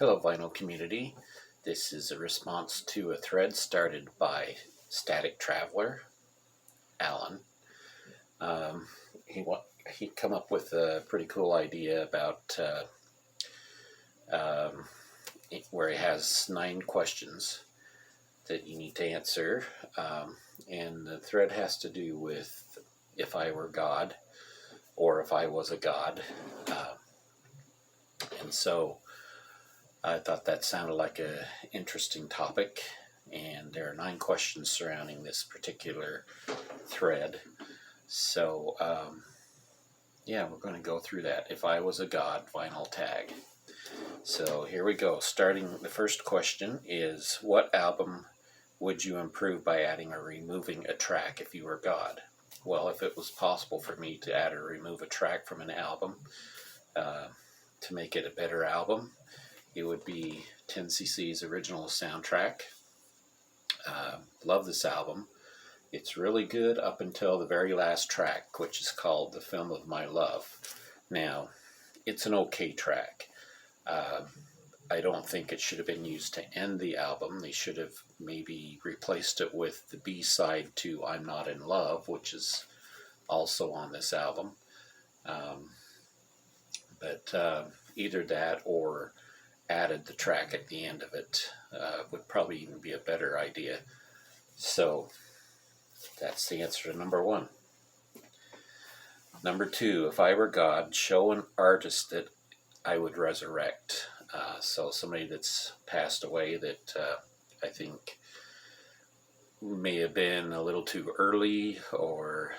Hello, vinyl community. This is a response to a thread started by Static Traveler, Alan. Um, he come up with a pretty cool idea about where he has 9 questions that you need to answer, and the thread has to do with if I were God or if I was a god, and so I thought that sounded like an interesting topic, and there are 9 questions surrounding this particular thread. So, yeah, we're going to go through that. If I was a god, vinyl tag. So here we go. Starting, the first question is, what album would you improve by adding or removing a track if you were God? Well, if it was possible for me to add or remove a track from an album to make it a better album, it would be 10cc's original soundtrack. Love this album. It's really good up until the very last track, which is called The Film of My Love. Now, it's an okay track. I don't think it should have been used to end the album. They should have maybe replaced it with the B-side to I'm Not in Love, which is also on this album. But either that or added the track at the end of it would probably even be a better idea. So that's the answer to number 1. Number 2, if I were God, show an artist that I would resurrect. So somebody that's passed away that I think may have been a little too early, or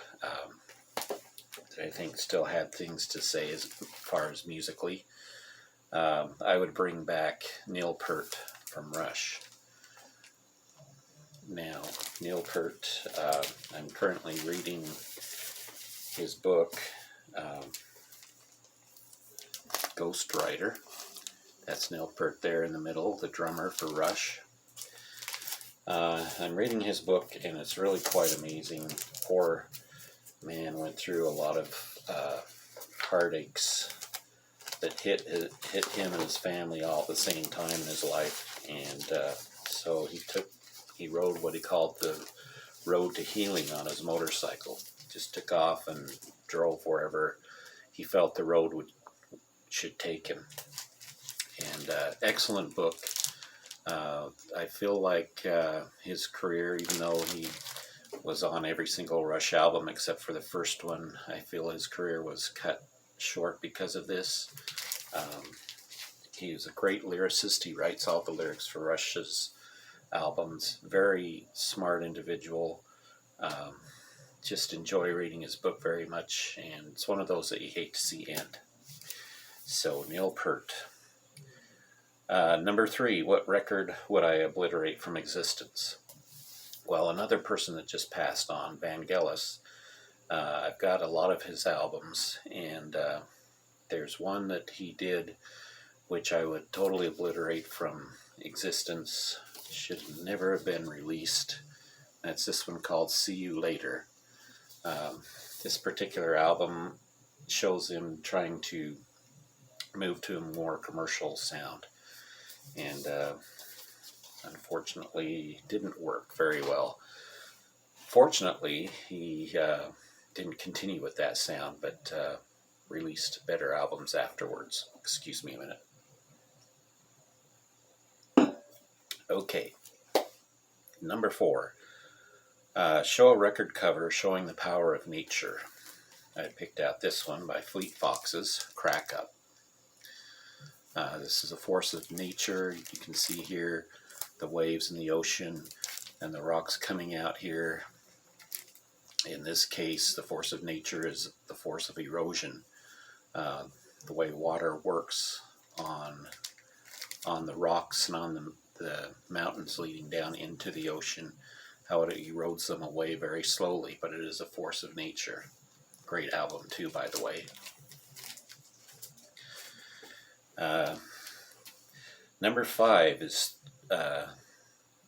that I think still had things to say as far as musically. I would bring back Neil Peart from Rush. Now, Neil Peart, I'm currently reading his book, Ghostwriter. That's Neil Peart there in the middle, the drummer for Rush. I'm reading his book, and it's really quite amazing. Poor man went through a lot of heartaches that hit him and his family all at the same time in his life, and so he rode what he called the road to healing on his motorcycle. Just took off and drove wherever he felt the road should take him. And excellent book. I feel like his career, even though he was on every single Rush album except for the first one, I feel his career was cut short because of this. He is a great lyricist. He writes all the lyrics for Rush's albums. Very smart individual. Just enjoy reading his book very much, and it's one of those that you hate to see end. So, Neil Peart. Number 3, what record would I obliterate from existence? Well, another person that just passed on, Vangelis. I've got a lot of his albums, and there's one that he did which I would totally obliterate from existence. Should never have been released. That's this one called See You Later. This particular album shows him trying to move to a more commercial sound, and unfortunately didn't work very well. Fortunately, he didn't continue with that sound, but released better albums afterwards. Excuse me a minute. Okay. Number 4. Show a record cover showing the power of nature. I picked out this one by Fleet Foxes, Crack Up. This is a force of nature. You can see here the waves in the ocean and the rocks coming out here. In this case, the force of nature is the force of erosion. The way water works on the rocks and on the mountains leading down into the ocean, how it erodes them away very slowly, but it is a force of nature. Great album too, by the way. Number 5 is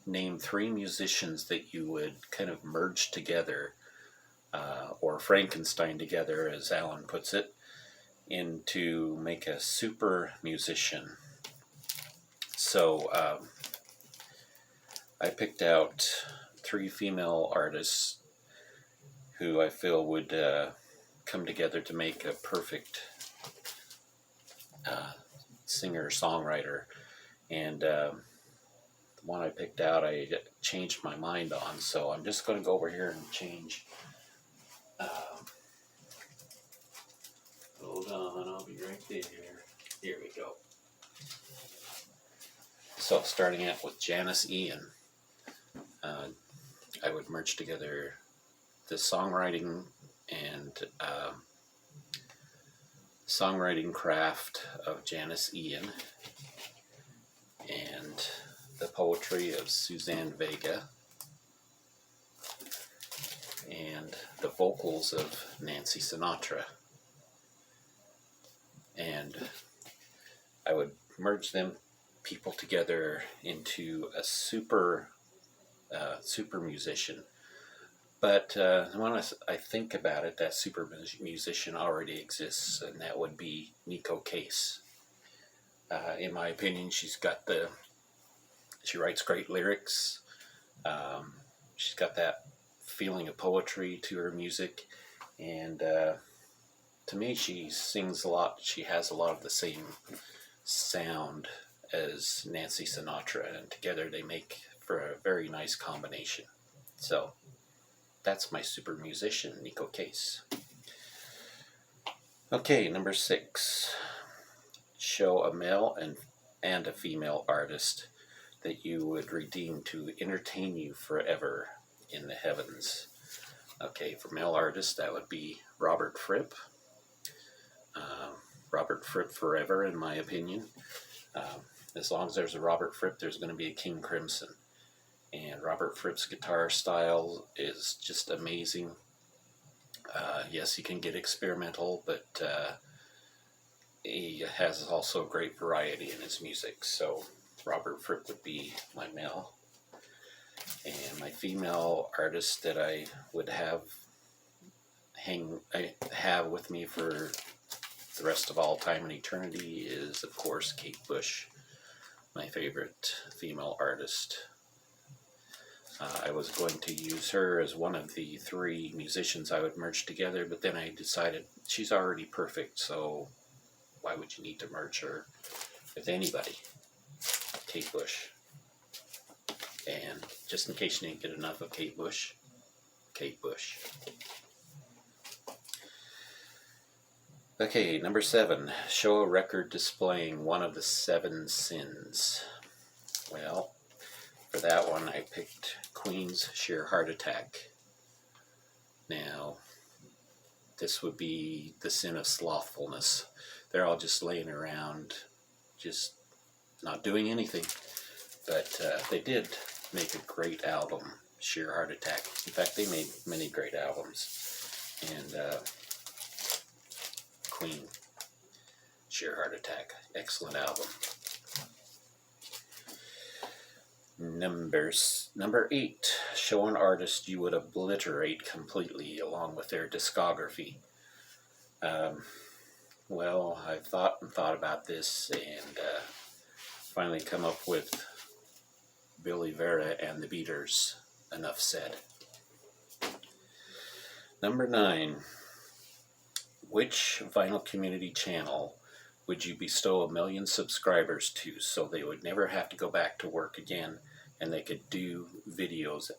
name 3 musicians that you would kind of merge together, or Frankenstein together, as Alan puts it, to make a super musician. So I picked out 3 female artists who I feel would come together to make a perfect singer-songwriter. And the one I picked out, I changed my mind on, so I'm just going to go over here and change. Hold on, I'll be right there. Here we go. So starting out with Janice Ian, I would merge together the songwriting and songwriting craft of Janice Ian and the poetry of Suzanne Vega and the vocals of Nancy Sinatra. And I would merge them people together into a super musician. But when I think about it, that super musician already exists, and that would be Nico Case. In my opinion, she writes great lyrics. She's got that feeling of poetry to her music, and to me, she sings a lot. She has a lot of the same sound as Nancy Sinatra, and together they make for a very nice combination. So that's my super musician, Nico Case. Okay, number 6. Show a male and a female artist that you would redeem to entertain you forever in the heavens. Okay, for male artists, that would be Robert Fripp. Robert Fripp forever, in my opinion. As long as there's a Robert Fripp, there's going to be a King Crimson. And Robert Fripp's guitar style is just amazing. Yes, he can get experimental, but he has also great variety in his music. So Robert Fripp would be my male. And my female artist that I would have with me for the rest of all time and eternity is, of course, Kate Bush, my favorite female artist. I was going to use her as one of the 3 musicians I would merge together, but then I decided she's already perfect, so why would you need to merge her with anybody? Kate Bush. And just in case you didn't get enough of Kate Bush, Kate Bush. Okay, number 7. Show a record displaying one of the 7 sins. Well, for that one, I picked Queen's Sheer Heart Attack. Now, this would be the sin of slothfulness. They're all just laying around, just not doing anything. But they did make a great album, Sheer Heart Attack. In fact, they made many great albums. And Queen, Sheer Heart Attack, excellent album. Number 8, show an artist you would obliterate completely along with their discography. Well, I've thought about this and finally come up with Billy Vera and the Beaters. Enough said. Number 9, which vinyl community channel would you bestow 1 million subscribers to so they would never have to go back to work again and they could do videos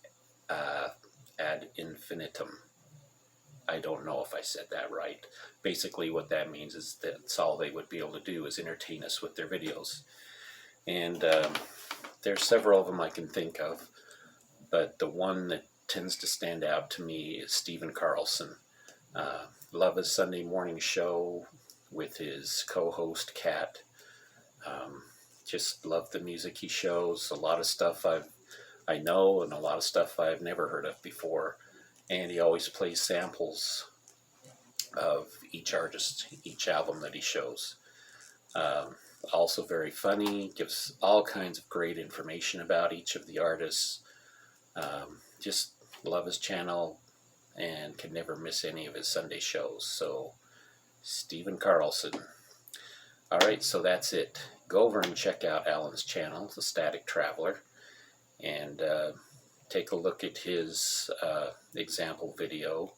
ad infinitum? I don't know if I said that right. Basically what that means is that's all they would be able to do is entertain us with their videos. And there's several of them I can think of, but the one that tends to stand out to me is Stephen Carlson. Love his Sunday morning show with his co-host Kat. Just love the music he shows. A lot of stuff I know and a lot of stuff I've never heard of before. And he always plays samples of each artist, each album that he shows. Also very funny, gives all kinds of great information about each of the artists. Just love his channel and can never miss any of his Sunday shows. So, Stephen Carlson. All right, so that's it. go over and check out Alan's channel, The Static Traveler, and take a look at his example video,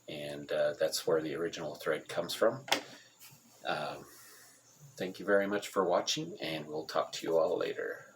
and that's where the original thread comes from. Thank you very much for watching, and we'll talk to you all later.